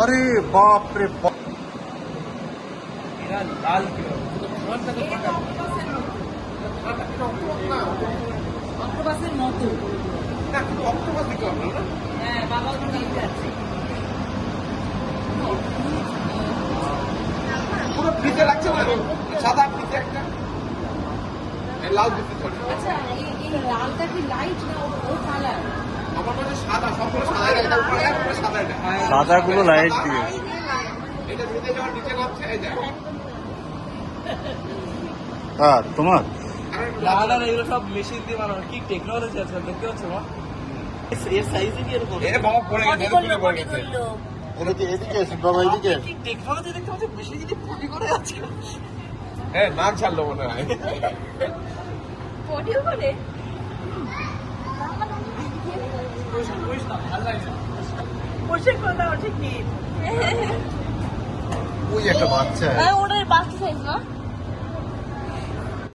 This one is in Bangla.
अरे बाप रे बाप লাল অক্টোপাসের মতো। হ্যাঁ, বাবা ওখানে যাচ্ছে। পুরো ফ্রিজে রাখছে না, সাদা ফ্রিজে একটা লাল দিতে চলে। আচ্ছা, এই লালটা কি লাইট না ও কালার? আমার কাছে সাদা, সবগুলো সাদা, এটা উপরে আর উপরে সাদা, এটা সাদাগুলো লাইট দিয়ে এটা ভিজে যাওয়ার নিচে নামছে, এই যায়। হ্যাঁ তোমার লাল আর এগুলো সব মেশিন দিয়ে বানানো, কি টেকনোলজি আছে দেখতে পাচ্ছ মা? এর সাইজে কি এরকম? এ বাবা পড়ে গেছে, এরকম পড়ে গেছে। এদিকে এদিকে এসে বাবা এদিকে কি টেকনোলজি দেখতে পাচ্ছ? মেশিন যদি পটি করে আছে। হ্যাঁ, নাক ছাড়লো মনে হয়। পটিও করে? পোশাক কথা ঠিক নেই। ওই একটা বাচ্চা ওটার বাচ্চা সাইজ না?